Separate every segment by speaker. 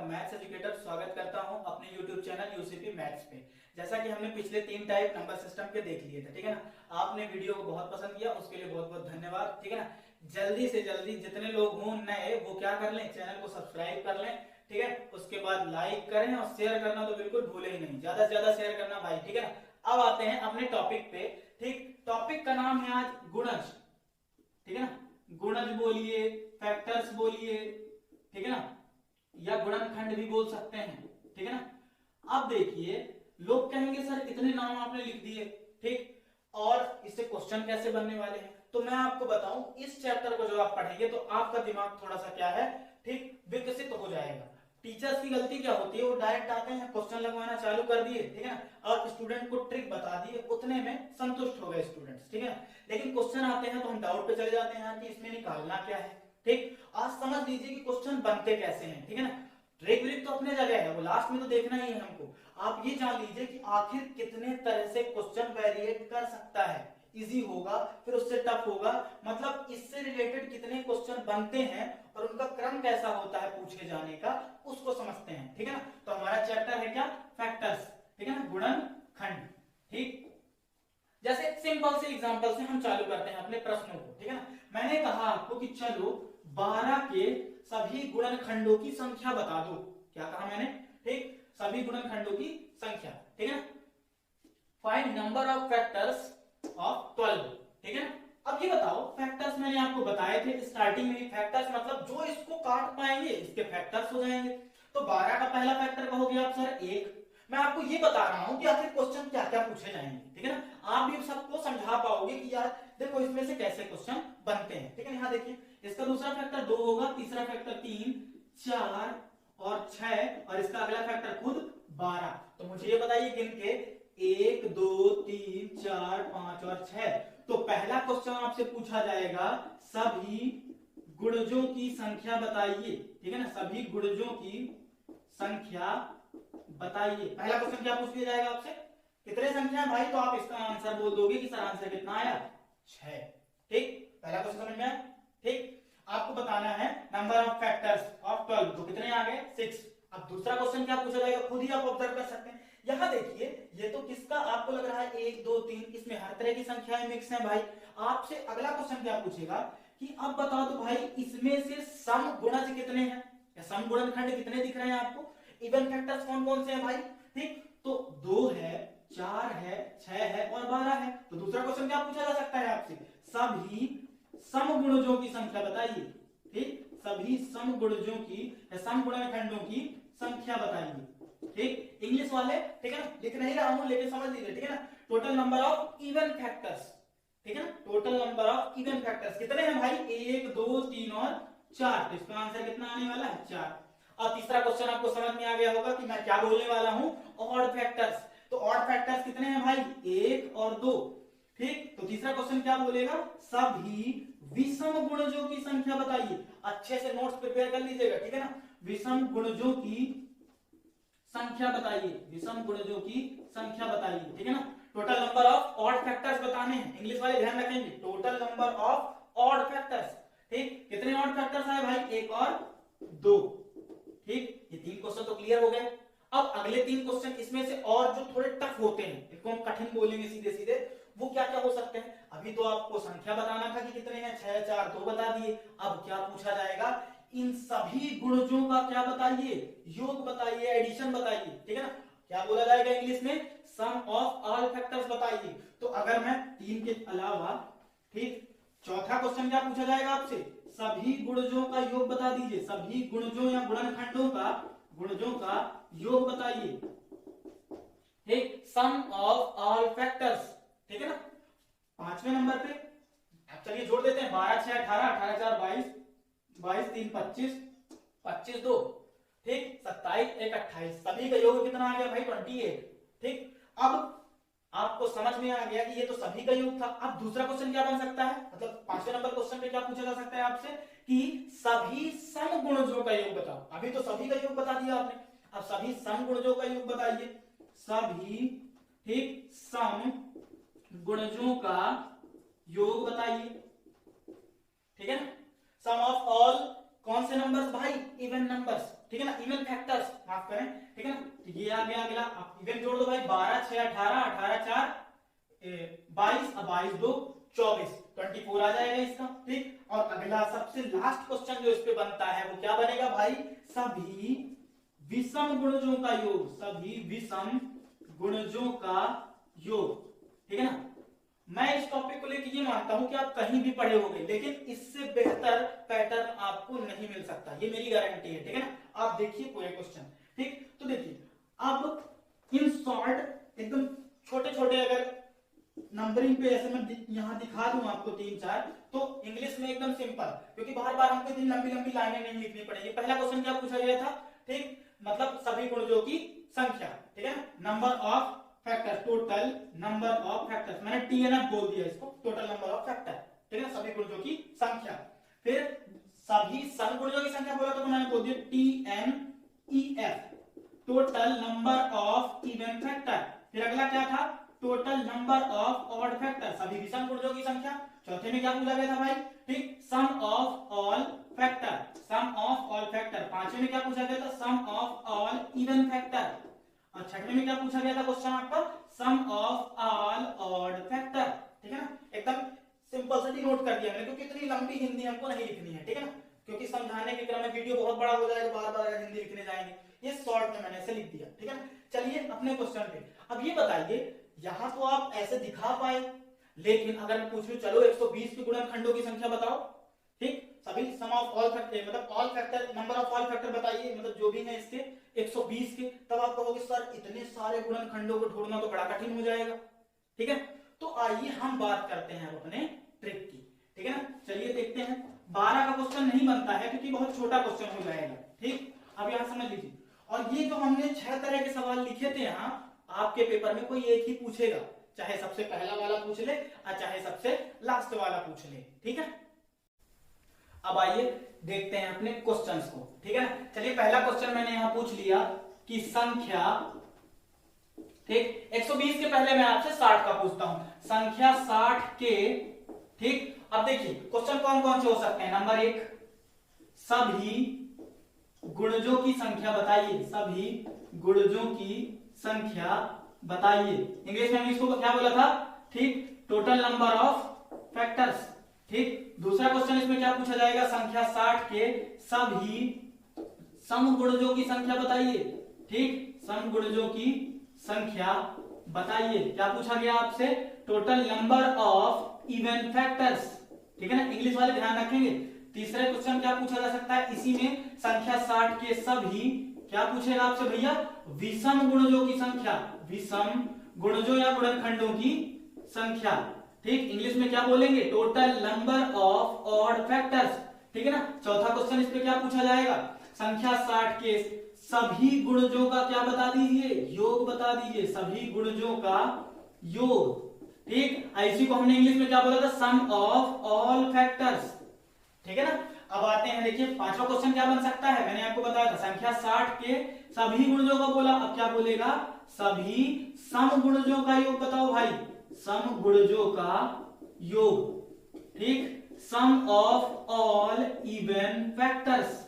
Speaker 1: आपका maths educator स्वागत करता हूं अपने YouTube चैनल यूसीपी मैथ्स पे। जैसा कि हमने पिछले 3 टाइप नंबर सिस्टम के देख लिए थे, ठीक है ना। आपने वीडियो को बहुत पसंद किया, उसके लिए बहुत बहुत धन्यवाद, ठीक है ना। जल्दी से जल्दी जितने लोग हों नए वो क्या कर लें, चैनल को सब्सक्राइब कर लें, ठीक है। उसके बाद लाइक करें और शेयर करना तो बिल्कुल भूले ही नहीं, ज्यादा से ज्यादा शेयर करना भाई, ठीक है ना। अब आते हैं अपने टॉपिक पे। ठीक, टॉपिक का नाम है आज गुणज, ठीक है ना। गुणज बोलिए, फैक्टर्स बोलिए, ठीक है ना, या गुणनखंड भी बोल सकते हैं, ठीक है ना। अब देखिए, लोग कहेंगे सर इतने नाम आपने लिख दिए, ठीक, और इससे क्वेश्चन कैसे बनने वाले हैं। तो मैं आपको बताऊं, इस चैप्टर को जब आप पढ़ेंगे तो आपका दिमाग थोड़ा सा क्या है, ठीक, विकसित हो जाएगा। टीचर्स की गलती क्या होती है, वो डायरेक्ट आते हैं, क्वेश्चन लगवाना चालू कर दिए, ठीक है ना, और स्टूडेंट को ट्रिक बता दिए, उतने में संतुष्ट हो गए स्टूडेंट्स, ठीक है ना। लेकिन क्वेश्चन आते हैं तो हम डाउट पे चले जाते हैं कि इसमें निकालना क्या है। ठीक, आज समझ लीजिए कि क्वेश्चन बनते कैसे हैं, ठीक है ना। ट्रिक व्रिक तो अपने जगह है, वो लास्ट में तो देखना ही है हमको। आप ये जान लीजिए कि आखिर कितने तरह से क्वेश्चन वेरिएट कर सकता है। इजी होगा, फिर उससे टफ होगा, मतलब इससे रिलेटेड कितने क्वेश्चन बनते हैं और उनका क्रम कैसा होता है पूछे जाने का, उसको समझते हैं, ठीक है ना। तो हमारा चैप्टर है क्या, फैक्टर्स, ठीक है ना, गुणनखंड। ठीक, जैसे सिंपल से एग्जांपल से हम चालू करते हैं अपने प्रश्नों को, ठीक है ना। मैंने कहा आपको कि चलो 12 के सभी गुणनखंडों की संख्या बता दो। क्या कहा मैंने, ठीक, सभी गुणनखंडों की संख्या, ठीक है ना। Find number of factors of 12, ठीक है ना। अब ये बताओ, फैक्टर्स मैंने आपको बताए थे स्टार्टिंग में, फैक्टर्स मतलब जो इसको काट पाएंगे इसके फैक्टर्स हो जाएंगे। तो 12 का पहला फैक्टर कहोगे आप सर 1। मैं आपको ये बता रहा हूं कि आखिर क्वेश्चन क्या क्या पूछे जाएंगे, ठीक है ना। आप भी सबको समझा पाओगे कि यार देखो इसमें से कैसे क्वेश्चन बनते हैं, ठीक है। यहाँ देखिए, इसका दूसरा फैक्टर 2 होगा, तीसरा फैक्टर 3, 4 और 6, और इसका अगला फैक्टर खुद 12। तो मुझे ये बताइए गिन के 1 2 3 4 5 और 6। तो पहला क्वेश्चन आपसे पूछा जाएगा सभी गुणजों की संख्या बताइए, ठीक है ना, सभी गुणजों की संख्या बताइए। पहला क्वेश्चन क्या पूछ लिया जाएगा आपसे, कितने संख्या है भाई, तो आप इसका आंसर बोल दोगे कि सर आंसर कितना आया, 6। ठीक, पहला क्वेश्चन समझ में आया। ठीक, आपको बताना है नंबर ऑफ फैक्टर्स ऑफ 12, तो कितने आ गए, 6। अब दूसरा क्वेश्चन क्या पूछा जाएगा, खुद ही आप ऑब्जर्व कर सकते हैं। यहां देखिए, ये तो किसका आपको लग रहा है 1 2 3, इसमें हर तरह की संख्याएं मिक्स हैं भाई। आपसे अगला क्वेश्चन क्या पूछेगा कि अब बताओ तो भाई इसमें से सम गुणज कितने हैं, या सम गुणनखंड कितने दिख रहे हैं आपको। इवन फैक्टर्स कौन कौन से हैं भाई, ठीक, तो 2 है, 4 है, 6 है और 12 है। तो दूसरा क्वेश्चन क्या पूछा जा सकता है आपसे, सभी सम गुणजों की संख्या बताइए। ठीक, सभी सम गुणजों की या सम गुणनखंडों की संख्या बताइए। ठीक, इंग्लिश वाले, ठीक है ना, लिख नहीं रहा हूं लेकिन समझ लीजिए, ठीक है ना। Total number of even factors, ठीक है ना, total number of even factors कितने हैं भाई, 1 2 3 और 4। तो इसका आंसर कितना आने वाला है, 4। और तीसरा क्वेश्चन आपको समझ में आ गया होगा कि मैं क्या बोलने वाला हूं, ऑड फैक्टर्स। तो ऑड फैक्टर्स कितने हैं भाई, 1 और 2। ठीक, तो तीसरा क्वेश्चन क्या बोलेगा, सभी विषम गुणजों की संख्या बताइए। अच्छे से नोट्स प्रिपेयर कर लीजिएगा, ठीक है ना। विषम गुणजों की संख्या बताइए, विषम गुणजों की संख्या बताइए, ठीक है ना। Total number of odd factors बताने हैं, इंग्लिश वाले ध्यान रखेंगे, total number of odd factors. ठीक, कितने ऑड फैक्टर्स आए भाई, 1 और 2। ठीक, ये 3 क्वेश्चन तो क्लियर हो गए। अब अगले 3 क्वेश्चन इसमें से और जो थोड़े टफ होते हैं, इनको हम कठिन बोलेंगे सीधे सीधे, वो क्या क्या हो सकते हैं। अभी तो आपको संख्या बताना था कि कितने हैं, 6 4 2 बता दिए। अब क्या पूछा जाएगा, इन सभी गुणजों का क्या बताइए, योग बताइए, एडिशन बताइए, ठीक है ना। क्या बोला जाएगा इंग्लिश में, सम ऑफ ऑल फैक्टर्स बताइए। तो अगर मैं 3 के अलावा, ठीक, चौथा क्वेश्चन क्या पूछा जाएगा आपसे, सभी गुणजों का योग बता दीजिए, सभी गुणजों या गुणनखंडों का योग बताइए। ठीक, सम ऑफ ऑल फैक्टर्स, ठीक है ना। 5वें नंबर पे अब चलिए जोड़ देते हैं, 12 6 18, 18 4 22, 22 3 25, 25 2, ठीक, 27 1 28, सभी का योग कितना आ गया भाई, 28। ठीक, अब आपको समझ में आ गया कि ये तो सभी का योग था। अब दूसरा क्वेश्चन क्या बन सकता है, मतलब 5वें नंबर क्वेश्चन पे क्या पूछा जा सकता है आपसे कि सभी सम गुणजों का योग बताओ। अभी तो सभी का योग बता दिया आपने, अब सभी सम गुणजों का योग बताइए। सभी, ठीक, सम गुणजों का योग बताइए, ठीक है ना। सम ऑफ ऑल कौन से नंबर्स भाई? इवन नंबर्स, ठीक है ना, इवन फैक्टर्स, माफ करें, ठीक है ना। तो ये आ गया अगला, आप इवन जोड़ दो भाई, 12 6 18, 18 4 22, 22 2 24, 24 आ जाएगा इसका, ठीक। और अगला सबसे लास्ट क्वेश्चन जो इस पे बनता है वो क्या बनेगा भाई? सभी विषम गुणजों का योग, सभी विषम गुणजों का योग, ठीक है ना। मैं इस टॉपिक को लेकर ये मानता हूं कि आप कहीं भी पढ़े होंगे, लेकिन इससे बेहतर पैटर्न आपको नहीं मिल सकता, ये मेरी गारंटी है, ठीक है ना। आप देखिए पूरे क्वेश्चन, ठीक। तो देखिए अब इन शॉर्ट एकदम छोटे छोटे अगर नंबरिंग पे ऐसे मैं यहां दिखा दूं आपको 3 4, तो इंग्लिश में एकदम सिंपल, क्योंकि बार बार हमको इतनी लंबी लंबी लाइनें नहीं लिखनी पड़ेगी। पहला क्वेश्चन क्या पूछा गया था, ठीक, मतलब सभी गुणजों की संख्या, ठीक है ना, number of factor, total number of factors, मैंने TNF बोल दिया इसको, टोटल नंबर ऑफ फैक्टर, ठीक है ना, सभी गुणजों की संख्या। फिर सभी सम गुणजों की संख्या बोला तो मैंने बोल दिया TNEF, total number of even factor. फिर अगला क्या था? Total number of odd factor, सभी विषम गुणजों की संख्या। चौथे में क्या पूछा गया था भाई? ठीक, sum of all factor, sum of all factor. पांचवे में क्या पूछा गया था? Sum of all even factor. और छठवें में क्या पूछा गया था क्वेश्चन आपका? Sum of all odd factor, ठीक है ना। एकदम सिंपल से नोट कर दिया मैंने, क्योंकि इतनी लंबी हिंदी हमको नहीं लिखनी है, ठीक है ना, क्योंकि समझाने के क्रम में वीडियो बहुत बड़ा हो जाएगा, बार बार अगर हिंदी लिखने जाएंगे। ये शॉर्ट में मैंने ऐसे लिख दिया, ठीक है ना। चलिए अपने क्वेश्चन पे, अब ये बताइए, यहां तो आप ऐसे दिखा पाए, लेकिन अगर मैं पूछ लूं चलो 120 के गुणनखंडों की संख्या बताओ, ठीक, सभी सम ऑफ ऑल फैक्टर, मतलब all factor, number of all factor बताइए, मतलब जो भी है इसके 120 के, तब आप कहोगे सर इतने सारे गुणनखंडों को ढूंढना तो बड़ा कठिन हो जाएगा, ठीक है। तो आइए हम बात करते हैं अपने ट्रिक की, ठीक है ना। चलिए देखते हैं, 12 का क्वेश्चन नहीं बनता है क्योंकि बहुत छोटा क्वेश्चन हो जाएगा, ठीक। अब यहां समझ लीजिए, और ये जो हमने 6 तरह के सवाल लिखे थे यहाँ, आपके पेपर में कोई एक ही पूछेगा, चाहे सबसे पहला वाला पूछ ले और चाहे सबसे लास्ट वाला पूछ ले, ठीक है। अब आइए देखते हैं अपने क्वेश्चंस को, ठीक है ना। चलिए पहला क्वेश्चन मैंने यहां पूछ लिया कि संख्या, ठीक, 120 के पहले मैं आपसे 60 का पूछता हूं, संख्या 60 के, ठीक। अब देखिए क्वेश्चन कौन कौन से हो सकते हैं। नंबर 1, सभी गुणजों की संख्या बताइए, सभी गुणजों की संख्या बताइए। इंग्लिश में इसको क्या बोला था? ठीक, टोटल नंबर ऑफ फैक्टर्स, ठीक। दूसरा क्वेश्चन इसमें क्या पूछा जाएगा? संख्या 60 के सभी सम गुणजों की संख्या बताइए, ठीक, सम गुणजों की संख्या बताइए। क्या पूछा गया आपसे? Total number of even factors, ठीक है ना, इंग्लिश वाले ध्यान रखेंगे। तीसरा क्वेश्चन क्या पूछा जा सकता है इसी में? संख्या 60 के सभी, क्या पूछेगा आपसे भैया? विषम गुणजों की संख्या, विषम गुणजों या गुणनखंडों की संख्या, ठीक। इंग्लिश में क्या बोलेंगे? Total number of odd factors, ठीक है ना। चौथा क्वेश्चन इस पे क्या पूछा जाएगा? संख्या 60 के सभी गुणजों का क्या बता दीजिए? योग बता दीजिए, सभी गुणजों का योग, ठीक। इसी को हमने इंग्लिश में क्या बोला था? सम ऑफ ऑल फैक्टर्स, ठीक है ना। अब आते हैं, देखिए पांचवा क्वेश्चन क्या बन सकता है? मैंने आपको बताया था संख्या 60 के सभी गुणजों का बोला, अब क्या बोलेगा? सभी सम गुणजों का योग बताओ भाई, सम गुणजों का योग, ठीक, sum of all even factors,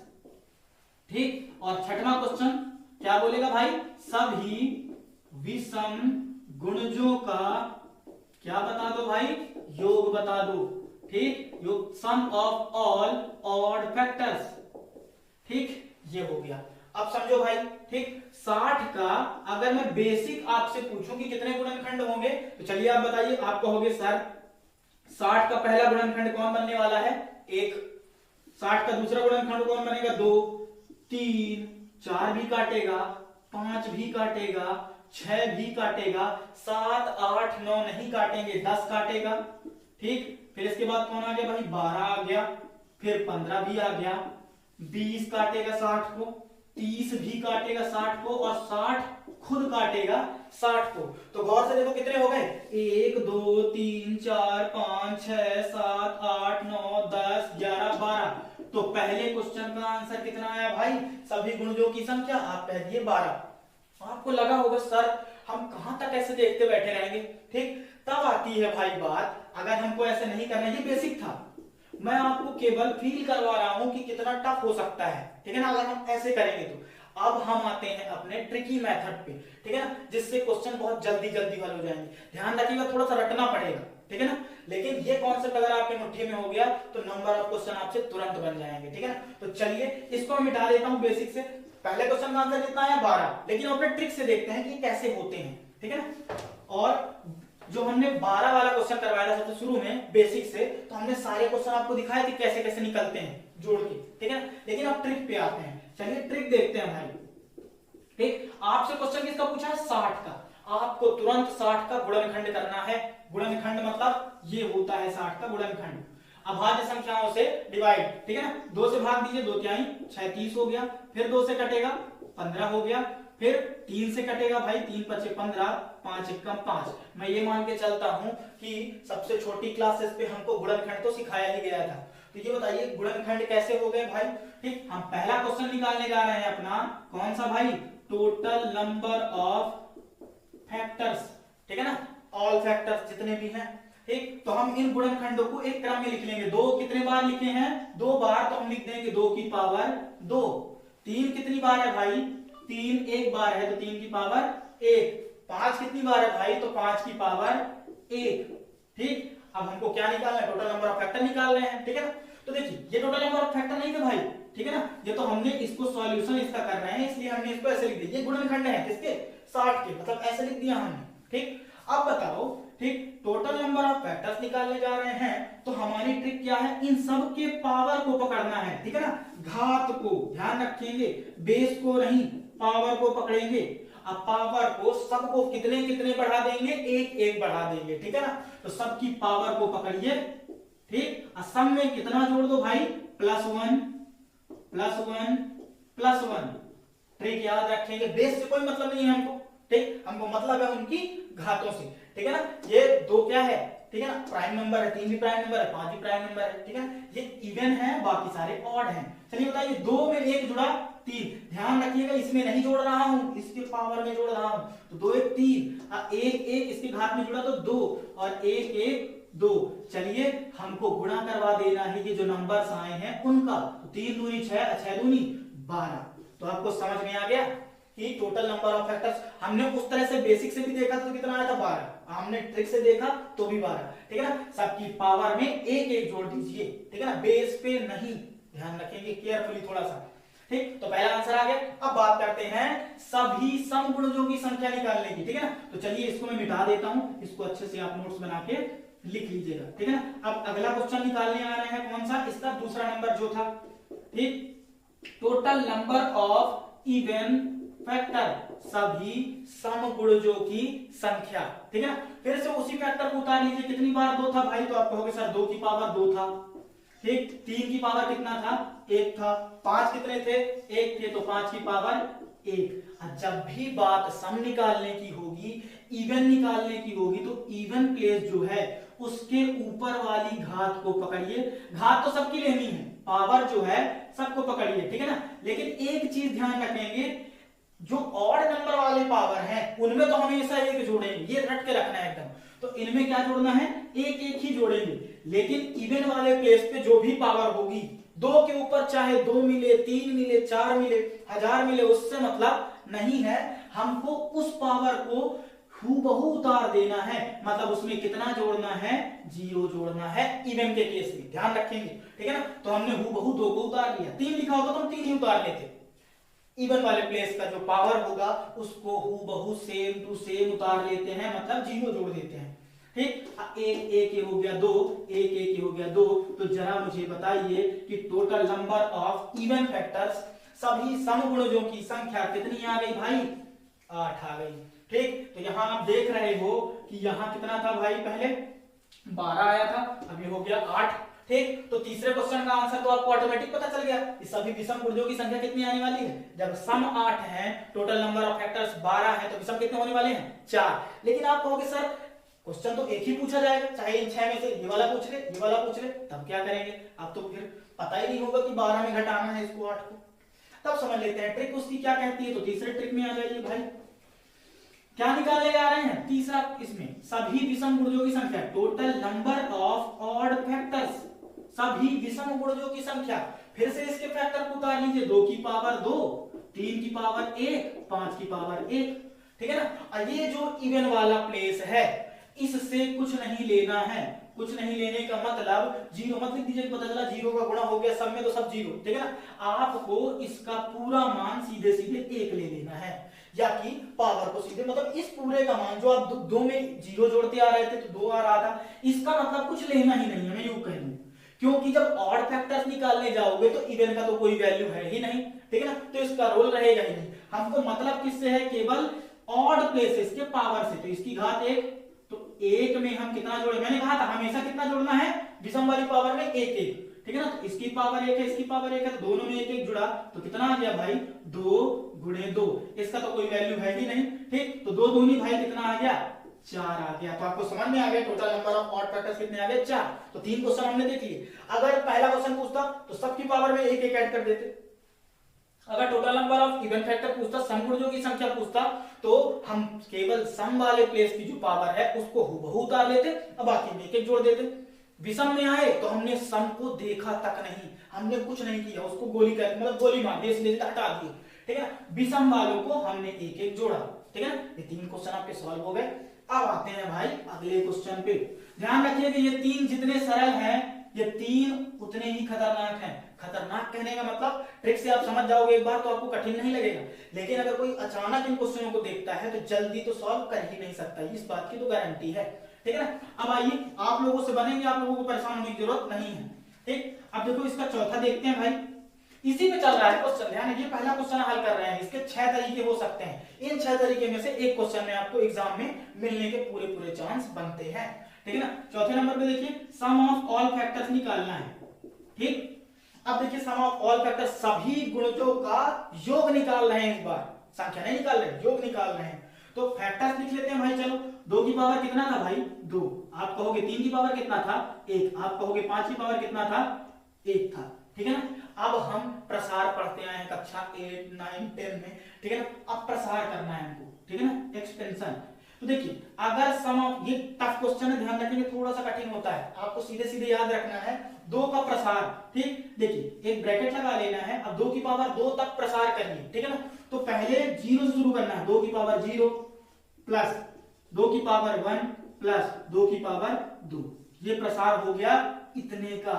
Speaker 1: ठीक। और छठवां क्वेश्चन क्या बोलेगा भाई? सभी विषम गुणजों का क्या बता दो भाई? योग बता दो, ठीक, योग, सम ऑफ ऑल ऑड फैक्टर्स, ठीक। ये हो गया। अब समझो भाई, ठीक, 60 का अगर मैं बेसिक आपसे पूछूं कि कितने गुणनखंड होंगे, तो चलिए आप बताइए। आप कहोगे सर 60 का पहला गुणनखंड कौन बनने वाला है? 1। 60 का दूसरा गुणनखंड कौन बनेगा? 2, 3, 4 भी काटेगा, 5 भी काटेगा, 6 भी काटेगा, 7, 8, 9 नहीं काटेंगे, 10 काटेगा, ठीक। फिर इसके बाद कौन आ गया भाई? 12 आ गया, फिर 15 भी आ गया, 20 काटेगा 60 को, 30 भी काटेगा 60 को, और 60 खुद काटेगा 60 को। तो गौर से देखो कितने हो गए? 1 2 3 4 5 6 7 8 9 10 11 12। तो पहले क्वेश्चन का आंसर कितना आया भाई? सभी गुणजों की संख्या आप कह दिए 12। आपको लगा होगा सर हम कहां तक ऐसे देखते बैठे रहेंगे, ठीक। तब आती है भाई बात, अगर हमको ऐसे नहीं करना, ये बेसिक था, मैं आपको केवल फील करवा रहा हूं कि कितना टफ हो सकता है, ठीक है ना, अगर हम ऐसे करेंगे तो। अब हम आते हैं अपने ट्रिकी मेथड पे, ठीक है ना, जिससे क्वेश्चन बहुत जल्दी जल्दी हल हो जाएंगे। ध्यान रखिएगा, थोड़ा सा रटना पड़ेगा, ठीक है ना, लेकिन ये कॉन्सेप्ट अगर आपके मुट्ठी में हो गया तो नंबर ऑफ क्वेश्चन आपसे तुरंत बन जाएंगे, ठीक है ना। तो चलिए इसको मैं मिटा देता हूं बेसिक से। पहले क्वेश्चन का आंसर कितना है 12, लेकिन अपने ट्रिक से देखते हैं कि कैसे होते हैं, ठीक है ना। और जो हमने 12 वाला क्वेश्चन करवाया था सबसे शुरू में बेसिक से, तो हमने सारे क्वेश्चन आपको दिखाए थे कैसे कैसे निकलते हैं जोड़ के, ठीक है ना। लेकिन अब ट्रिक पे आते हैं, चलिए ट्रिक देखते हैं भाई। ठीक, आपसे क्वेश्चन किसका पूछा है 60 का, आपको तुरंत 60 का गुणनखंड करना है। गुणनखंड मतलब ये होता है 60 का गुणनखंड, अभाज्य संख्याओं से डिवाइड, ठीक है ना। 2 से भाग दीजिए, 2 तिहाई 36 हो गया, फिर 2 से कटेगा 15 हो गया, फिर 3 से कटेगा भाई 3 पचे 15, 5 एकम 5। मैं ये मान के चलता हूं कि सबसे छोटी क्लासेस पे हमको गुणनखंड तो सिखाया ही गया था। तो ये बताइए गुणनखंड कैसे हो गए भाई। ठीक, हम पहला क्वेश्चन निकालने जा रहे हैं अपना, कौन सा भाई, टोटल नंबर ऑफ फैक्टर्स, ठीक है ना, ऑल फैक्टर्स जितने भी हैं। ठीक, तो हम इन गुणनखंडों को एक क्रम में लिख लेंगे। 2 कितने बार लिखे हैं, 2 बार, तो हम लिख देंगे 2 की पावर 2। 3 कितनी बार है भाई, 3 एक बार है तो 3 की पावर 1। 5 कितनी बार है भाई, तो 5 की पावर 1। ठीक, अब हमको क्या निकालना है, टोटल नंबर ऑफ फैक्टर निकाल रहे हैं, ठीक है ना। तो देखिए ये टोटल नंबर ऑफ फैक्टर नहीं थे भाई, ठीक है ना, ये तो हमने इसको सॉल्यूशन इसका कर रहे हैं, इसलिए हमने इसको ऐसे लिख दिया। ये गुणनखंड है किसके, 60 के, मतलब ऐसे लिख दिया हमने। ठीक, अब बताओ, ठीक, टोटल नंबर ऑफ फैक्टर्स निकालने जा रहे हैं, तो हमारी ट्रिक क्या है, इन सब के पावर को पकड़ना है, ठीक है ना, घात को ध्यान रखेंगे, बेस को नहीं, पावर को पकड़ेंगे। अब पावर को सबको कितने कितने बढ़ा देंगे, एक एक बढ़ा देंगे, ठीक है ना। तो सबकी पावर को पकड़िए, ठीक, सम में कितना जोड़ दो भाई, +1 +1 +1। ट्रिक याद रखेंगे, बेस से कोई मतलब नहीं है हमको, ठीक, हमको मतलब है उनकी घातों से, ठीक है ना। ये 2 क्या है, ठीक है ना, प्राइम नंबर है, 3 भी प्राइम नंबर है, 5 भी प्राइम नंबर है, ठीक है ना। ये इवन है, बाकी सारे ऑड हैं। चलिए बताइए 2 में 1 जुड़ा 3, ध्यान रखिएगा इसमें नहीं जोड़ रहा हूं, इसके पावर में जोड़ रहा हूं, तो 2 1 3, 1 1 इसके घात में जुड़ा तो 2, और 1 1 2। चलिए हमको गुणा करवा देना है ये जो नंबर्स आए हैं उनका, तो 3 दूनी 6, 6 दूनी 12। तो आपको समझ में आ गया कि टोटल नंबर ऑफ फैक्टर्स, हमने उस तरह से बेसिक से भी देखा तो कितना आया था 12, हमने ट्रिक से देखा तो भी 12, ठीक है ना। सबकी पावर में एक एक जोड़ दीजिए, ठीक है ना, बेस पे नहीं, ध्यान रखेंगे केयरफुली थोड़ा सा। ठीक, तो पहला आंसर आ गया। अब बात करते हैं सभी समगुणजों की संख्या निकालने की, ठीक है ना। तो चलिए इसको मैं मिटा देता हूं, इसको अच्छे से आप नोट्स बना के लिख लीजिएगा, ठीक है ना। अब अगला क्वेश्चन निकालने आ रहे हैं, कौन सा, इसका दूसरा नंबर जो था, ठीक, total number of even factor, सभी समगुणजों की संख्या, ठीक है ना। फिर से उसी फैक्टर को उतार लीजिए, कितनी बार 2 था भाई, तो आप कहोगे सर 2 की पावर 2 था। ठीक, 3 की पावर कितना था, 1 था। 5 कितने थे, 1 थे, तो 5 की पावर 1। जब भी बात सम निकालने की होगी, इवन निकालने की होगी, तो इवन प्लेस जो है उसके ऊपर वाली घात को पकड़िए। घात तो सबकी लेनी है, पावर जो है सबको पकड़िए, ठीक है ना। लेकिन एक चीज ध्यान रखेंगे, जो ऑड नंबर वाले पावर हैं उनमें तो हमेशा एक जोड़ेंगे, ये रट के रखना है एकदम। तो इनमें क्या जोड़ना है, एक एक ही जोड़ेंगे। लेकिन इवन वाले प्लेस पे जो भी पावर होगी, 2 के ऊपर चाहे 2 मिले, 3 मिले, 4 मिले, 1000 मिले, उससे मतलब नहीं है। हमको उस पावर को हूबहू उतार देना है, मतलब उसमें कितना जोड़ना है, 0 जोड़ना है इवन के केस में, ध्यान रखेंगे, ठीक है ना। तो हमने हूबहू 2 को उतार लिया, 3 लिखा होता तो हम 3 ही उतार लेते। इवन वाले प्लेस का जो पावर होगा उसको हूबहू सेम टू सेम उतार लेते हैं, मतलब 0 जोड़ देते हैं। ठीक, एक एक ये हो गया 2, एक एक ये हो गया 2। तो जरा मुझे बताइए कि total number of even factors, सभी समगुणजों की संख्या कितनी आ गई भाई, 8 आ गई। ठीक, तो यहां आप देख रहे हो कि यहां कितना था भाई, पहले 12 आया था, अभी हो गया 8। ठीक, तो तीसरे क्वेश्चन का आंसर तो आपको ऑटोमेटिक पता चल गया कि सभी विषम गुणजों की संख्या कितनी आने वाली है। जब सम 8 है, टोटल नंबर ऑफ फैक्टर्स 12 है, तो विषम कितने होने वाले हैं, 4। लेकिन आप कहोगे सर क्वेश्चन तो एक ही पूछा जाएगा, चाहे इन 6 में से ये वाला पूछ ले, ये वाला पूछ ले, तब क्या करेंगे। अब तो फिर पता ही नहीं होगा कि 12 में घटाना है इसको 8 को। तब समझ लेते हैं ट्रिक उसकी क्या कहती है। तो तीसरे ट्रिक में आ जाइए भाई, क्या निकालने जा रहे हैं, तीसरा, इसमें सभी विषम गुणजों की संख्या, total number of odd factors, सभी विषम गुणजों की संख्या। फिर से इसके फैक्टर को उतार लीजिए, 2 की पावर 2, 3 की पावर 1, 5 की पावर 1, ठीक है ना। और ये जो इवन वाला प्लेस है इससे कुछ नहीं लेना है, कुछ नहीं लेने का मतलब जीरो मत लिख दीजिए, पता चला जीरो का गुणा हो गया सब में तो सब जीरो, ठीक है ना। आपको इसका पूरा मान सीधे सीधे 1 ले लेना है, या कि पावर को सीधे मतलब इस पूरे का मान जो आप दो में जीरो जोड़ते आ रहे थे तो 2 आ रहा था, इसका मतलब कुछ लेना ही नहीं है, मैं यूं कह दूं। क्योंकि जब ऑड फैक्टर्स निकालने जाओगे तो इवन का तो कोई वैल्यू है ही नहीं, ठीक है ना, तो इसका रोल रहेगा ही नहीं। हमको मतलब किससे है, केवल ऑड प्लेसेस के पावर से। तो इसकी घात 1, तो 1 में हम कितना जोड़े, मैंने कहा था हमेशा कितना जोड़ना है, विषम वाली पावर में 1 1, ठीक है ना। तो इसकी पावर 1 है, इसकी पावर 1 है, तो दोनों में 1 1 जुड़ा तो कितना आ गया भाई, 2 गुणे 2, इसका तो कोई वैल्यू है ही नहीं, ठीक। तो 2 दूनी भाई कितना आ गया, 4 आ गया। तो आपको समझ में आ गया total number of odd factors कितने आ गए, 4। तो 3 क्वेश्चन हमने देख लिए। अगर पहला क्वेश्चन पूछता तो सबकी पावर में 1 1 ऐड कर देते। अगर total number of even factor पूछता, सम गुणजों की संख्या पूछता, तो हम केवल सम वाले प्लेस की जो पावर है उसको हुबहू उतार लेते और बाकी में 1 1 जोड़ देते। विषम में आए तो हमने सम को देखा तक नहीं, हमने कुछ नहीं किया, उसको गोली कर मतलब गोली मार दी, इसलिए हटा दिए, ठीक है ना। विषम वालों को हमने 1 1 जोड़ा, ठीक है ना। ये 3 क्वेश्चन आपके सॉल्व हो गए। अब आते हैं भाई अगले क्वेश्चन पे। ध्यान रखिए कि ये 3 जितने सरल हैं ये 3 उतने ही खतरनाक हैं। खतरनाक कहने का मतलब ट्रिक से आप समझ जाओगे एक बार तो आपको कठिन नहीं लगेगा, लेकिन अगर कोई अचानक इन क्वेश्चनों को देखता है तो जल्दी तो सॉल्व कर ही नहीं सकता, इस बात की तो गारंटी है, ठीक है ना। अब आइए आप लोगों से बनेंगे, आप लोगों को परेशान होने की जरूरत नहीं है, ठीक। अब देखो इसका चौथा देखते हैं भाई, इसी में चल रहा है क्वेश्चन। ध्यान रखिए पहला क्वेश्चन हल कर रहे हैं, इसके 6 तरीके हो सकते हैं, इन 6 तरीके में से एक क्वेश्चन में आपको एग्जाम में मिलने के पूरे पूरे चांस बनते हैं, ठीक है ना। चौथे नंबर पे देखिए सम ऑफ ऑल फैक्टर्स निकालना है, ठीक। अब देखिए सम ऑफ ऑल फैक्टर्स, सभी गुणजों का योग निकाल रहे हैं, इस बार संख्या नहीं निकाल रहे, योग निकाल रहे हैं। तो फैक्टर्स लिख लेते हैं भाई, चलो 2 की पावर कितना था भाई 2, आप कहोगे 3 की पावर कितना था 1, आप कहोगे 5 की पावर कितना था 1 था, ठीक है ना। अब हम प्रसार पढ़ते आए हैं कक्षा 8 9 10 में, ठीक है ना। अब प्रसार करना है हमको, ठीक है ना, एक्सपेंशन। तो देखिए अगर सम ऑफ, ये टफ क्वेश्चन है, ध्यान रखेंगे थोड़ा सा कठिन होता है, आपको सीधे सीधे याद रखना है 2 का प्रसार, ठीक। देखिए एक ब्रैकेट लगा लेना है, अब 2 की पावर 2 तक प्रसार करिए, ठीक है ना। तो पहले 0 से शुरू करना है, 2 की पावर 0 प्लस 2 की पावर 1 प्लस 2 की पावर 2, ये प्रसार हो गया इतने का।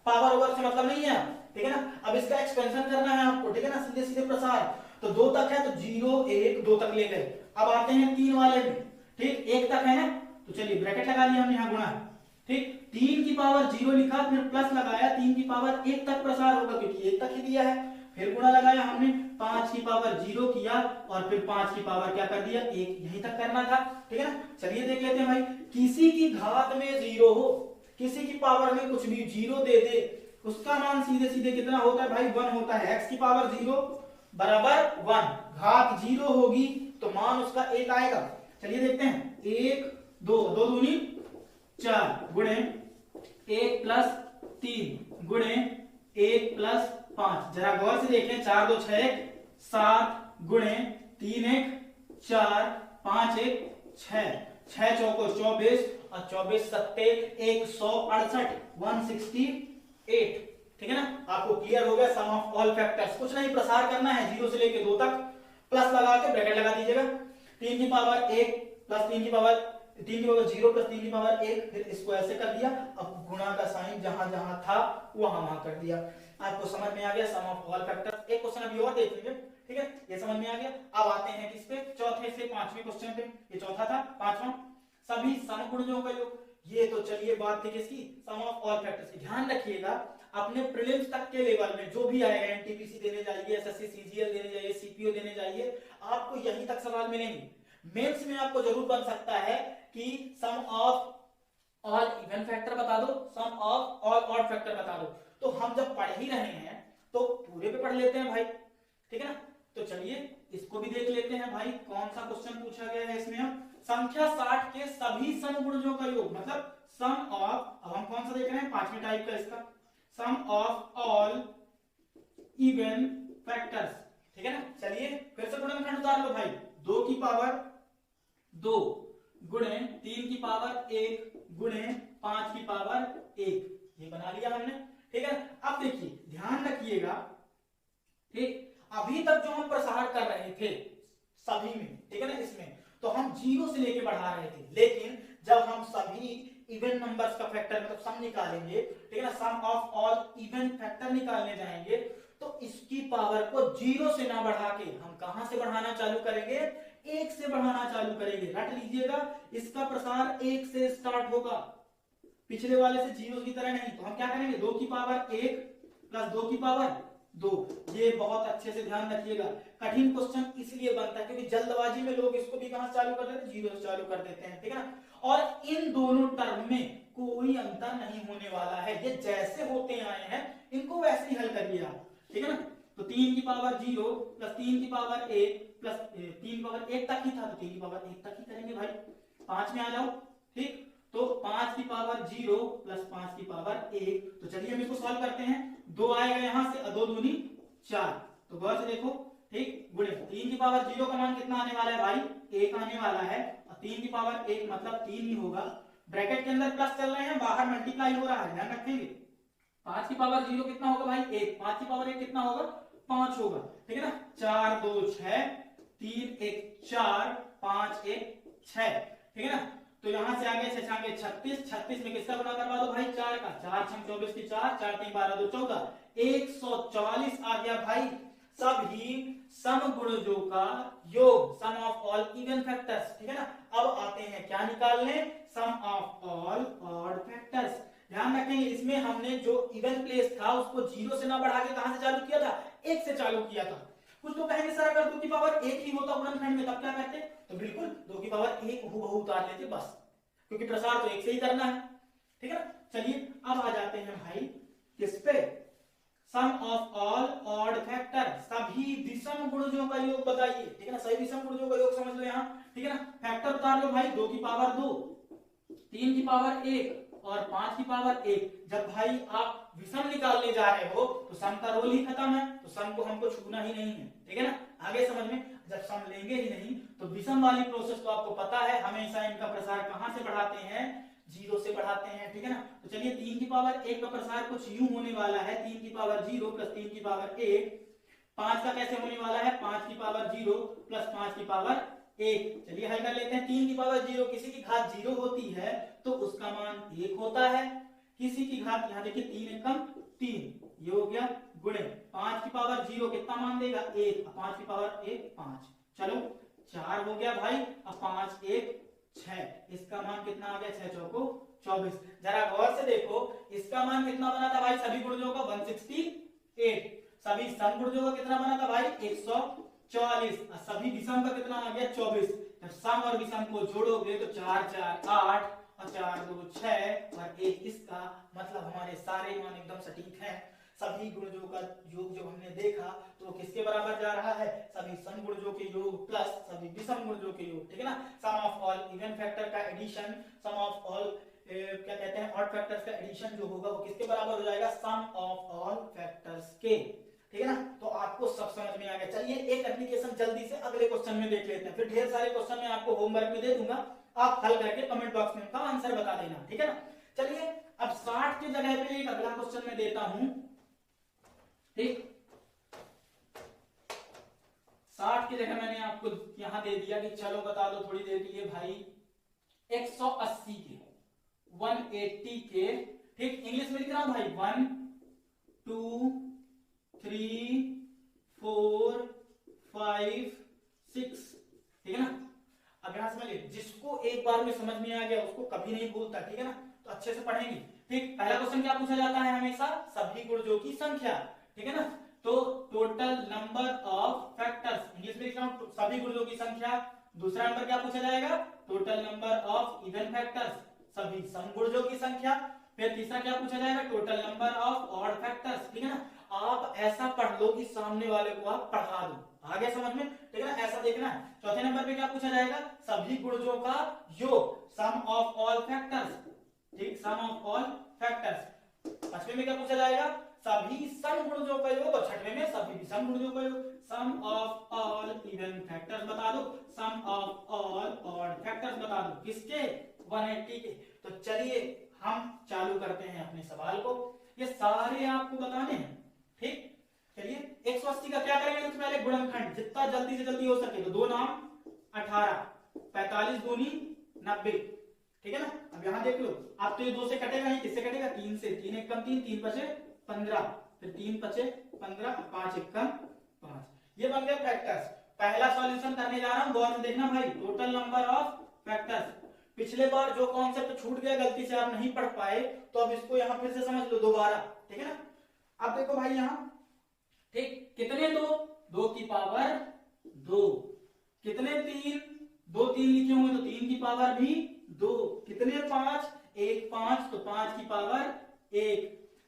Speaker 1: पावर ओवर से मतलब नहीं है, ठीक है ना। अब इसका एक्सपेंशन करना है आपको, ठीक है ना, सीधे सीधे प्रसार। तो 2 तक है तो 0 1 2 तक ले गए। अब आते हैं 3 वाले में, ठीक, 1 तक है ना, तो चलिए ब्रैकेट लगा लिया हमने यहाँ गुणा, ठीक। 3 की पावर 0 लिखा, फिर प्लस लगाया, 3 की पावर 1 तक प्रसार होगा क्योंकि 1 तक ही दिया है, फिर गुणा लगाया हमने, 5 की पावर 0 किया और फिर 5 की पावर क्या कर दिया 1, यहीं तक करना था, ठीक है ना। चलिए देख लेते हैं भाई, किसी की घात में 0 हो, किसी की पावर में कुछ भी 0 दे दे, उसका मान सीधे सीधे कितना होता है भाई 1 होता है। x की पावर 0 बराबर 1, घात 0 होगी तो मान उसका 1 आएगा। चलिए देखते हैं, 1 2 2 दूनी 4 गुणे 1 प्लस 3 गुणे 1 प्लस 5, जरा गौर से देखें, 4 2 6 1 7 गुणे 3 1 4 5 1 6, 6 चौको 24 और 24 सत्ते 168 168, ठीक है ना। आपको क्लियर हो गया सम ऑफ ऑल फैक्टर्स। कुछ नहीं, प्रसार करना है 0 से लेके 2 तक, प्लस लगा के ब्रैकेट लगा दीजिएगा, 3 की पावर 1 प्लस 3 की पावर 0 प्लस 3 की पावर 1, फिर इसको ऐसे कर दिया, अब गुणा का साइन जहां जहां था वहां वहां कर दिया। आपको समझ में आ गया सम ऑफ ऑल फैक्टर्स। एक क्वेश्चन अभी और देख लीजिए, ठीक है, ये समझ में आ गया। अब आते हैं किस पे, चौथे से 5वें क्वेश्चन पे। ये चौथा था, 5वां सभी समगुणजों का योग। ये तो चलिए बात थी किसकी, सम ऑफ ऑल फैक्टर्स की। ध्यान रखिएगा अपने प्रीलिम्स तक के लेवल में जो भी आएगा, एनटीपीसी देने जाइए, एसएससी सीजीएल देने जाइए, सीपीओ देने जाइए, आपको यहीं तक सवाल मिलेंगे। मेंस में आपको जरूर बन सकता है कि सम ऑफ ऑल इवन फैक्टर बता दो, सम ऑफ ऑल ऑड फैक्टर बता दो। तो हम जब पढ़ ही रहे हैं तो पूरे पे पढ़ लेते हैं भाई, ठीक है ना। तो चलिए इसको भी देख लेते हैं भाई, कौन सा क्वेश्चन पूछा गया है इसमें। हम संख्या 60 के सभी समगुणजों का योग, मतलब सम ऑफ, अब हम कौन सा देख रहे हैं 5वें टाइप का इसका, सम ऑफ ऑल इवन फैक्टर्स, ठीक है ना। चलिए फिर से गुणनखंड उतार लो भाई, 2 की पावर 2 गुणे 3 की पावर 1 गुणे 5 की पावर 1, ये बना लिया हमने, ठीक है। अब देखिए ध्यान रखिएगा, ठीक, अभी तक जो हम प्रसार कर रहे थे सभी में, ठीक है ना, इसमें तो हम 0 से लेके बढ़ा रहे थे, लेकिन जब हम सभी इवन नंबर्स का फैक्टर मतलब सम निकालेंगे, ठीक है ना, सम ऑफ ऑल इवन फैक्टर निकालने जाएंगे, तो इसकी पावर को 0 से ना बढ़ा के हम कहां से बढ़ाना चालू करेंगे, 1 से बढ़ाना चालू करेंगे। रट लीजिएगा, इसका प्रसार 1 से स्टार्ट होगा, पिछले वाले से 0 की तरह नहीं। तो हम क्या करेंगे, 2 की पावर 1 प्लस 2 की पावर 2। ये बहुत अच्छे से ध्यान रखिएगा, कठिन क्वेश्चन इसलिए बनता है क्योंकि जल्दबाजी में लोग इसको भी कहां से चालू कर देते हैं, 0 से चालू कर देते हैं, ठीक है ना। और इन दोनों टर्म में कोई अंतर नहीं होने वाला है, ये जैसे होते आए हैं इनको वैसे ही हल करिए आप, ठीक है ना। तो 3 की पावर 0 प्लस 3 की पावर 1 प्लस 3 की पावर 1 तक ही था, तो 3 की पावर 1 तक ही करेंगे भाई। 5 में आ जाओ, ठीक, तो 5 की पावर 0 प्लस 5 की पावर 1। तो चलिए हम इसको सॉल्व करते हैं। 2 आएगा यहां से, 2 दूनी 4, तो गौर से देखो, ठीक, गुणे 3 की पावर 0 का मान कितना आने वाला है भाई, 1 आने वाला है, और 3 की पावर 1 मतलब 3 ही होगा। ब्रैकेट के अंदर प्लस चल रहे हैं, बाहर मल्टीप्लाई हो रहा है, ध्यान रखेंगे। 5 की पावर 0 कितना होगा भाई, 1, 5 की पावर 1 कितना होगा, 5 होगा, ठीक है ना। 4 2 6, 3 1 4, 5 1 6, ठीक है ना। तो यहां से आगे 6 6 36, 36 में किसका गुणा करवा दो भाई, 4 का, 4 6 24 की 4, 4 3 12 2 14, 144 आ गया भाई। सभी सम गुणजों का योग, सम ऑफ ऑल इवन फैक्टर्स, ठीक है ना। अब आते हैं क्या निकालने, सम ऑफ ऑल ऑड फैक्टर्स। ध्यान रखेंगे, इसमें हमने जो इवन प्लेस था उसको 0 से ना बढ़ा के कहां से चालू किया था, 1 से चालू किया था। कुछ लोग कहेंगे सर अगर 2 की पावर 1 ही होता गुणनखंड में तब क्या कहते, तो बिल्कुल 2 की पावर 1 हूबहू उतार लेते बस, क्योंकि प्रसार तो 1 से ही करना है, ठीक है ना। चलिए अब आ जाते हैं भाई किस पे, सम ऑफ ऑल ऑड फैक्टर, सभी विषम गुणजों का योग बताइए, ठीक है ना। सभी विषम गुणजों का योग समझ लो यहाँ, ठीक है ना। फैक्टर उतार लो भाई, 2 की पावर 2, 3 की पावर 1 और 5 की पावर 1। जब भाई आप विषम निकालने जा रहे हो तो सम का रोल ही खत्म है, तो सम को हमको छूना ही नहीं है, ठीक है ना। आगे समझ में, जब सम लेंगे ही नहीं तो विषम वाली प्रोसेस तो आपको पता है, हमेशा इनका प्रसार कहां से बढ़ाते हैं, 0 से बढ़ाते हैं, ठीक है ना। तो चलिए 3 की पावर 1 का प्रसार कुछ यूं होने वाला है, 3 की पावर 0 प्लस 3 की पावर 1। 5 का कैसे होने वाला है, 5 की पावर 0 प्लस 5 की पावर 1। चलिए हल कर लेते हैं। 3 की पावर 0 किसी की घात 0 होती है तो उसका मान 1 होता है, किसी की घात, यहाँ देखिए 3 एकम 3, ये हो गया गुणे 5 की पावर 0 कितना मान देगा, 1, 5 की पावर 1 5, चलो 4 हो गया भाई। अब 5 1 6, इसका मान कितना आ गया, 6 चौको 24। जरा गौर से देखो, इसका मान कितना बना था भाई, सभी गुणजों का 168, सभी सम गुणजों का कितना बना था भाई 144, और सभी विषम का कितना आ गया 24। जब सम और विषम को जोड़ोगे तो 4 4 8 और 4 2 6 और 1 इसका, मतलब हमारे सारे मान एकदम सटीक हैं। सभी गुणजों का योग जब हमने देखा तो किसके बराबर जा रहा है, सभी सम गुणजों के योग प्लस सभी विषम गुणजों के योग, ठीक है ना। सम ऑफ ऑल इवन फैक्टर का एडिशन, सम ऑफ ऑल क्या कहते हैं ऑड फैक्टर्स का एडिशन जो होगा वो किसके बराबर हो जाएगा, सम ऑफ ऑल फैक्टर्स के, ठीक है ना। तो आपको सब समझ में आ गया। चलिए एक एप्लीकेशन जल्दी से अगले क्वेश्चन में देख लेते हैं, फिर ढेर सारे क्वेश्चन में आपको होमवर्क में दे दूंगा, आप हल करके कमेंट बॉक्स में उनका आंसर बता देना, ठीक है ना। चलिए अब 60 की जगह पे एक अगला क्वेश्चन मैं देता हूं, ठीक, 60 की जगह मैंने आपको यहां दे दिया कि चलो बता दो थोड़ी देर के लिए भाई 180 के 180 के, ठीक, इंग्लिश में लिख रहा हूं भाई 1 2 3 4 5 6, ठीक है ना। अब यहां समझिए, जिसको एक बार में समझ में आ गया उसको कभी नहीं भूलता, ठीक है ना। तो अच्छे से पढ़ेंगे, ठीक। पहला क्वेश्चन क्या पूछा जाता है हमेशा, सभी गुणजों की संख्या, ठीक है ना। तो total number of factors, English में लिख रहा हूं सभी गुणजों की संख्या। दूसरा नंबर क्या पूछा जाएगा, total number of even factors, सभी सम गुणजों की संख्या। फिर तीसरा क्या पूछा जाएगा, total number of odd factors, ठीक है ना। आप ऐसा पढ़ लो कि सामने वाले को आप पढ़ा दो, आगे समझ में, ठीक है ना, ऐसा देखना है। चौथे नंबर पे क्या पूछा जाएगा, सभी गुणजों का योग, सम ऑफ ऑल फैक्टर्स, ठीक, सम ऑफ ऑल फैक्टर्स। पांचवे में क्या पूछा जाएगा, सभी सम गुणजों का योग, और छठवें में सभी विषम गुणजों का योग। सम ऑफ ऑल इवन फैक्टर्स बता दो, सम ऑफ ऑल ऑड फैक्टर्स बता दो, किसके, 180 के। तो चलिए हम चालू करते हैं अपने सवाल को। ये सारे आपको बताने हैं, ठीक। चलिए 180 का क्या करेंगे सबसे पहले, गुणनखंड, जितना जल्दी से जल्दी हो सके। तो 2 नाम 18, 45 दूनी 90, ठीक है ना। अब यहां देख लो, अब तो ये 2 से कटेगा नहीं, किससे कटेगा, 3 से। 3 एक कम 3, 3 बचे 15, फिर 3 बचे 15, 5 एक कम 5। ये बन गया फैक्टर्स। पहला सॉल्यूशन करने जा रहा हूं, गौर से देखना भाई, टोटल नंबर ऑफ फैक्टर्स। पिछले बार जो कॉन्सेप्ट छूट गया, गलती से आप नहीं पढ़ पाए, तो अब इसको यहां फिर से समझ लो दोबारा, ठीक है ना। अब देखो भाई यहां, ठीक, कितने 2 की पावर 2, कितने 3, 2 3 लिखे होंगे तो 3 की पावर भी 2, कितने 5, 1 5 तो 5 की पावर 1।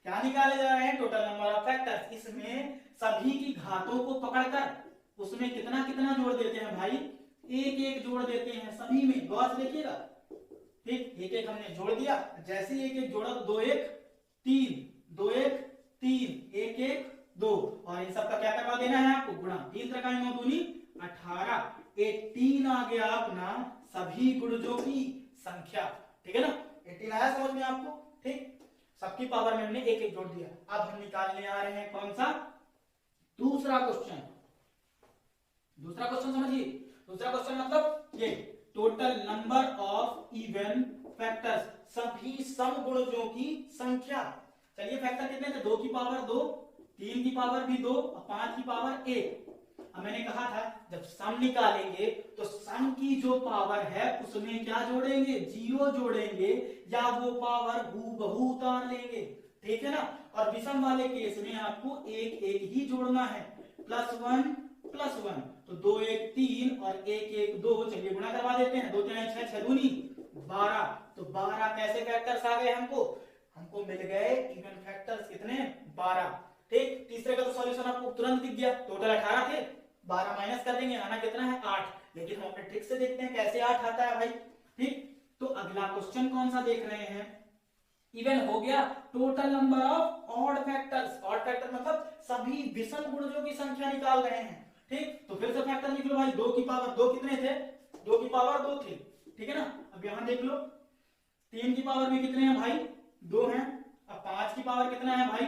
Speaker 1: क्या निकाले जा रहे हैं, टोटल नंबर ऑफ फैक्टर्स। इसमें सभी की घातों को पकड़कर उसमें कितना कितना जोड़ देते हैं भाई, 1 1 जोड़ देते हैं सभी में। गौर से देखिएगा, ठीक, 1 1 हमने जोड़ दिया। जैसे 1 1 जोड़ा तो 2 1 3, 2 1 3, 1 1 2, और इन सब का क्या करवा देना है आपको, गुणा। 3 3 9 दूनी 18, 18 आ गया अपना सभी गुणजों की संख्या, ठीक है ना। 18 आया समझ में आपको, ठीक। सबकी पावर में हमने 1 1 जोड़ दिया। अब हम निकालने आ रहे हैं कौन सा, दूसरा क्वेश्चन। दूसरा क्वेश्चन समझिए, दूसरा क्वेश्चन मतलब ये, total number of even factors, सभी सम गुणजों की संख्या। चलिए फैक्टर कितने थे, 2 की पावर 2, 3 की पावर भी 2 और 5 की पावर 1। अब मैंने कहा था जब सम निकालेंगे तो सम की जो पावर है उसमें क्या जोड़ेंगे, 0 जोड़ेंगे, या वो पावर हूबहू उतार लेंगे, ठीक है ना। और विषम वाले केस में आपको 1 1 ही जोड़ना है, +1 +1, तो 2 1 3 और 1 1 2। चलिए गुणा करवा देते हैं, 2 3 6 6 दूनी 12, तो 12 कैसे फैक्टर्स आ गए हमको मिल गए इवन फैक्टर्स, कितने, 12, ठीक। तीसरे का तो सॉल्यूशन आपको तुरंत दिख गया, टोटल 18 थे, 12 माइनस कर देंगे, आना कितना है 8। लेकिन हम अपने ट्रिक से देखते हैं कैसे 8 आता है भाई, ठीक। तो अगला क्वेश्चन कौन सा देख रहे हैं, इवन हो गया, total number of odd factors. Odd factor मतलब सभी विषम गुणजों की संख्या निकाल रहे हैं, ठीक। तो फिर से फैक्टर लिख लो भाई, 2 की पावर 2 कितने थे, 2 की पावर 2 थे, ठीक है ना। अब यहां देख लो, 3 की पावर में कितने हैं भाई, 2 हैं। अब 5 की पावर कितना है भाई,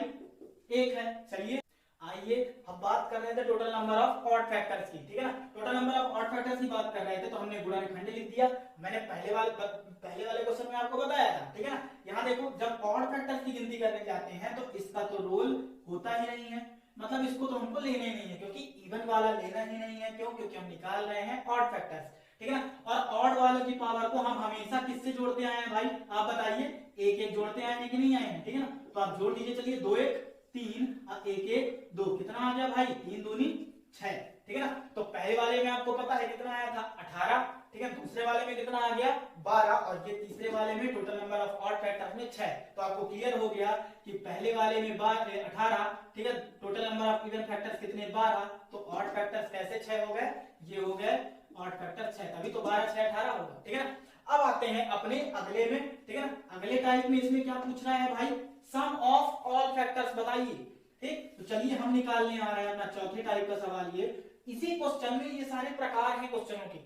Speaker 1: 1 है। चलिए आइए हम बात कर रहे थे total number of odd factors की, ठीक है ना। Total number of odd factors की बात कर रहे थे, तो हमने गुणनखंड लिख दिया। मैंने पहले वाले क्वेश्चन में आपको बताया था, ठीक है ना। यहाँ देखो, जब ऑड फैक्टर्स की गिनती करने जाते हैं तो इसका तो रोल होता ही नहीं है, मतलब इसको तो हमको लेना ही नहीं है, क्योंकि इवन वाला लेना ही नहीं है। क्यों, क्योंकि हम निकाल रहे हैं ऑड फैक्टर्स, ठीक है ना। और ऑड वालों की पावर को हम हमेशा किससे जोड़ते आए हैं भाई, आप बताइए, 1 1 जोड़ते आए हैं कि नहीं आए हैं, ठीक है ना। तो आप जोड़ दीजिए, चलिए 2 1 3 और 1 1 2, कितना आ गया भाई, 3 दूनी 6, ठीक है ना। तो पहले वाले में आपको पता है कितना आया था, 18, ठीक है। दूसरे वाले में कितना आ गया, 12, और ये तीसरे वाले में total number of odd factors में 6। तो आपको क्लियर हो गया कि पहले वाले में 18, ठीक है, total number of even factors कितने, 12, तो ऑड फैक्टर्स कैसे 6 हो गए, ये हो गए ऑड फैक्टर 6, तभी तो 12 6 18 होगा, ठीक है ना। अब आते हैं अपने अगले में, ठीक है ना। अगले टाइप में इसमें क्या पूछ रहा है भाई, सम ऑफ ऑल फैक्टर्स बताइए, ठीक। तो चलिए हम निकालने आ रहे हैं अपना चौथे टाइप का सवाल। ये इसी क्वेश्चन में ये सारे प्रकार हैं क्वेश्चनों के,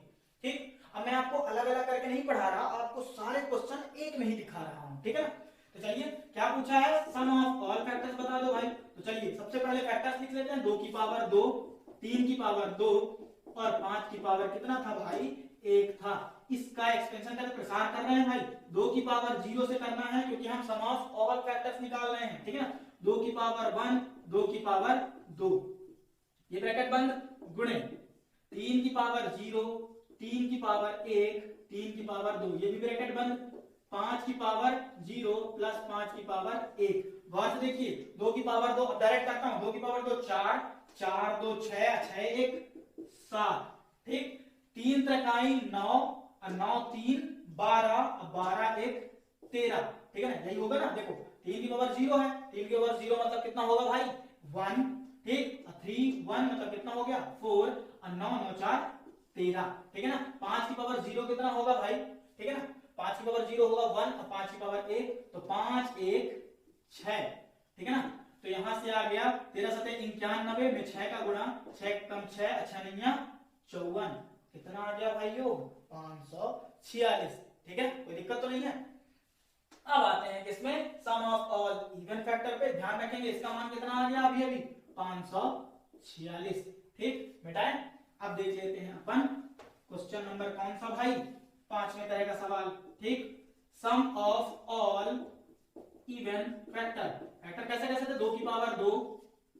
Speaker 1: ठीक। अब मैं आपको अलग अलग करके नहीं पढ़ा रहा, आपको सारे क्वेश्चन एक में ही दिखा रहा हूं, ठीक है ना। तो चलिए क्या पूछा है, सम ऑफ ऑल फैक्टर्स बता दो भाई। तो चलिए सबसे पहले फैक्टर्स लिख लेते हैं, 2 की पावर 2, 3 की पावर 2 और 5 की पावर कितना था भाई, 1 था। इसका एक्सपेंशन का प्रसार कर रहे हैं भाई, 2 की पावर 0 से करना है, क्योंकि हम सम ऑफ ऑल फैक्टर्स निकाल रहे हैं, ठीक है ना। 2 की पावर 1, 2 की पावर 2, ये ब्रैकेट बंद, गुणे 3 की पावर 0, 3 की पावर 1, 3 की पावर 2, ये भी ब्रैकेट बंद, 5 की पावर 0 प्लस 5 की पावर 1। गौर से देखिए, 2 की पावर 2 डायरेक्ट करता हूं, 2 की पावर 2 4, 4 2 6, 6 1 7, ठीक। 3 त्रिकाई 9 और 9 3 12, 12 1 13, ठीक है ना, यही होगा ना। देखो 3 की पावर 0 है, 3 की पावर 0 मतलब कितना होगा भाई, 1, ठीक। 3 1 मतलब कितना हो गया, 4, और 9 9 4 13, ठीक है ना। 5 की पावर 0 कितना होगा भाई, ठीक है ना, 5 की पावर 0 होगा 1 और 5 की पावर 1, तो 5 1 6, ठीक है ना। तो यहां से आ गया 13 7 91 में 6 का गुणा, 6 कम 6 अच्छा नहीं है 54, कितना आ गया भाई योग 546, ठीक है, कोई दिक्कत तो नहीं है। अब आते हैं किसमें, सम ऑफ ऑल इवन फैक्टर पे। ध्यान रखेंगे इसका मान कितना आ गया अभी अभी 546। ठीक बेटा, अब देख लेते हैं अपन क्वेश्चन नंबर कौन सा भाई, 5वें तरह का सवाल। ठीक, sum of all even factor. Factor कैसे कैसे थे, 2 की पावर 2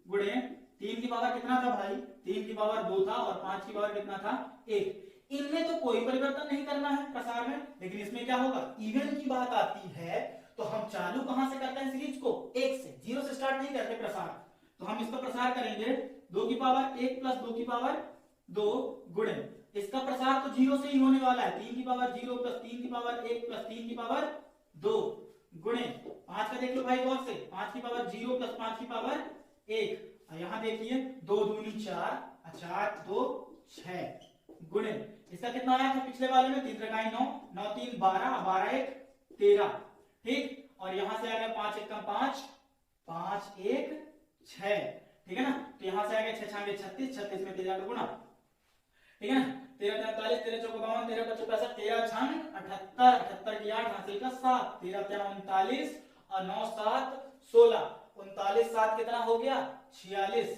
Speaker 1: गुणे 3 की पावर कितना था भाई, 3 की पावर 2 था और 5 की पावर कितना था 1। इनमें तो कोई परिवर्तन नहीं करना है प्रसार में, लेकिन इसमें क्या होगा, इवन की बात आती है तो हम चालू कहां से करते हैं सीरीज को, 1 से, 0 से स्टार्ट नहीं करते प्रसार। तो हम इसका प्रसार करेंगे 2 की पावर 1 प्लस 2 की पावर 2 गुणे, इसका प्रसार तो 0 से ही होने वाला है, 3 की पावर 0 प्लस 3 की पावर 1 प्लस 3 की पावर 2 गुणे 5 का देख लो भाई गौर से, 5 की पावर 0 प्लस 5 की पावर 1। यहां देखिए 2 दूनी 4, 4 2 6 गुणे, इसका कितना आया था पिछले वाले में, 3 त्रिकाई 9, 9 3 12, 12 1 13। ठीक, और यहां से आ गया 5 1 5, 5 1 6। ठीक है ना, तो यहां से आ गया 6 6 36, 36 में 13 का गुणा। ठीक है ना, 13 43, 13 चौक 52, 13 25 65, 13 छंग 78, 78 की 8, हासिल का 7, 13 39 और 9 7 16, 39 7 कितना हो गया 46।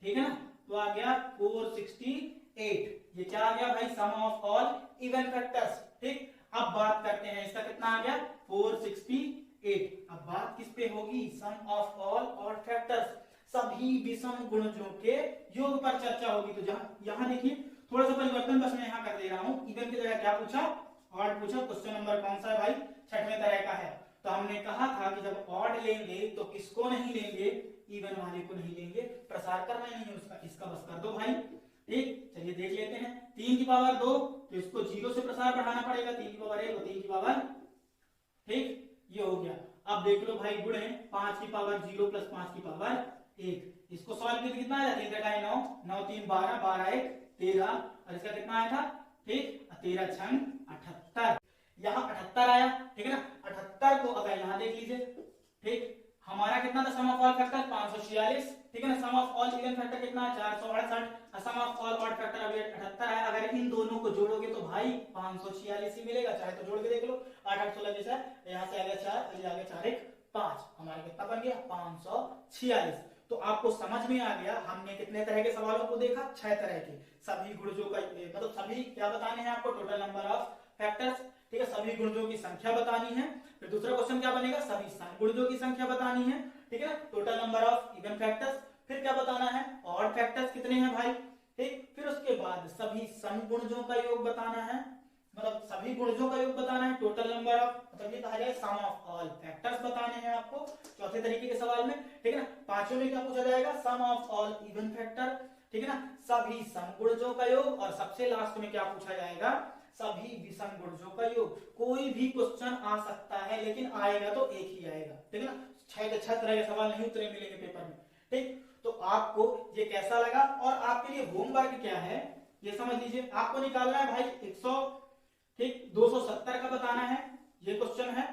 Speaker 1: ठीक है ना, तो आ गया 468। ये क्या आ गया भाई, सम ऑफ ऑल इवन फैक्टर्स। ठीक, अब बात करते हैं इसका कितना आ गया 468। अब बात किस पे होगी, सम ऑफ ऑल ऑड फैक्टर्स, सभी विषम गुणजों के योग पर चर्चा होगी। तो यहां देखिए थोड़ा सा परिवर्तन बस मैं यहां कर दे रहा हूं, इवन की जगह क्या पूछा, ऑड पूछा। क्वेश्चन नंबर कौन सा है भाई, 6वें तरह का है। तो हमने कहा था कि जब ऑड लेंगे तो किसको नहीं लेंगे, इवन वाले को नहीं लेंगे, प्रसार करना ही नहीं है उसका, इसका बस कर दो भाई। ठीक, चलिए देख लेते हैं, 3 की पावर 2 तो इसको 0 से प्रसार बढ़ाना पड़ेगा, 3 की पावर 1 और 3 की पावर, ठीक ये हो गया। अब देख लो भाई गुणे 5 की पावर 0 प्लस 5 की पावर 1, इसको सॉल्व करके कितना आया, 3 त्रिकाई 9, 9 3 12, 12 1 13 और इसका कितना आया था, ठीक 13 छंग 78, यहाँ 78 आया। ठीक है ना, 78 को अगर यहाँ देख लीजिए, ठीक हमारा कितना था सम ऑफ ऑल फैक्टर 546। ठीक है ना, सम ऑफ ऑल इवन फैक्टर कितना है 468, सम ऑफ ऑल ऑड फैक्टर अभी 78 है। अगर इन दोनों को जोड़ोगे तो भाई 546 ही मिलेगा, चाहे तो जोड़ के देख लो, 8 8 16 जैसा, यहाँ से आ गया 4 और ये आ गया 4 1 5, हमारा कितना बन गया 546। तो आपको समझ में आ गया, हमने कितने तरह के सवालों को देखा, 6 तरह के, सभी गुणजों का मतलब सभी क्या बताने हैं आपको, टोटल नंबर ऑफ फैक्टर्स। ठीक है, सभी गुणजों की संख्या बतानी है। फिर दूसरा क्वेश्चन क्या बनेगा, सभी सम गुणजों की संख्या बतानी है। ठीक है ना, total number of even factors. फिर क्या बताना है, ऑड फैक्टर्स कितने हैं भाई। ठीक, फिर उसके बाद सभी सम गुणजों का योग बताना है, मतलब सभी गुणजों का योग बताना है, टोटल नंबर ऑफ, मतलब ये कहा जाए सम ऑफ ऑल फैक्टर्स बताने हैं आपको चौथे तरीके के सवाल में। ठीक है ना, पांचवें में क्या पूछा जाएगा, सम ऑफ ऑल इवन फैक्टर। ठीक है ना, सभी सम गुणजों का योग, और सबसे लास्ट में क्या पूछा जाएगा, सभी विषम गुणजों का योग। कोई भी क्वेश्चन आ सकता है, लेकिन आएगा तो एक ही आएगा। ठीक है ना, 6 तरह के सवाल नहीं उतरे मिलेंगे पेपर में। ठीक, तो आपको ये कैसा लगा, और आपके लिए होमवर्क क्या है ये समझ लीजिए। आपको निकालना है भाई 100, ठीक 270 का बताना है, ये क्वेश्चन है।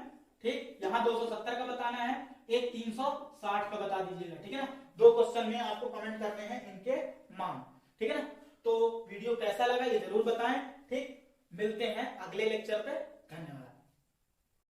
Speaker 1: ठीक, यहाँ 270 का बताना है, एक 360 का बता दीजिएगा। ठीक है ना, 2 क्वेश्चन में आपको कमेंट करने हैं इनके मान। ठीक है ना, तो वीडियो कैसा लगा ये जरूर बताएं। ठीक, मिलते हैं अगले लेक्चर पे, धन्यवाद।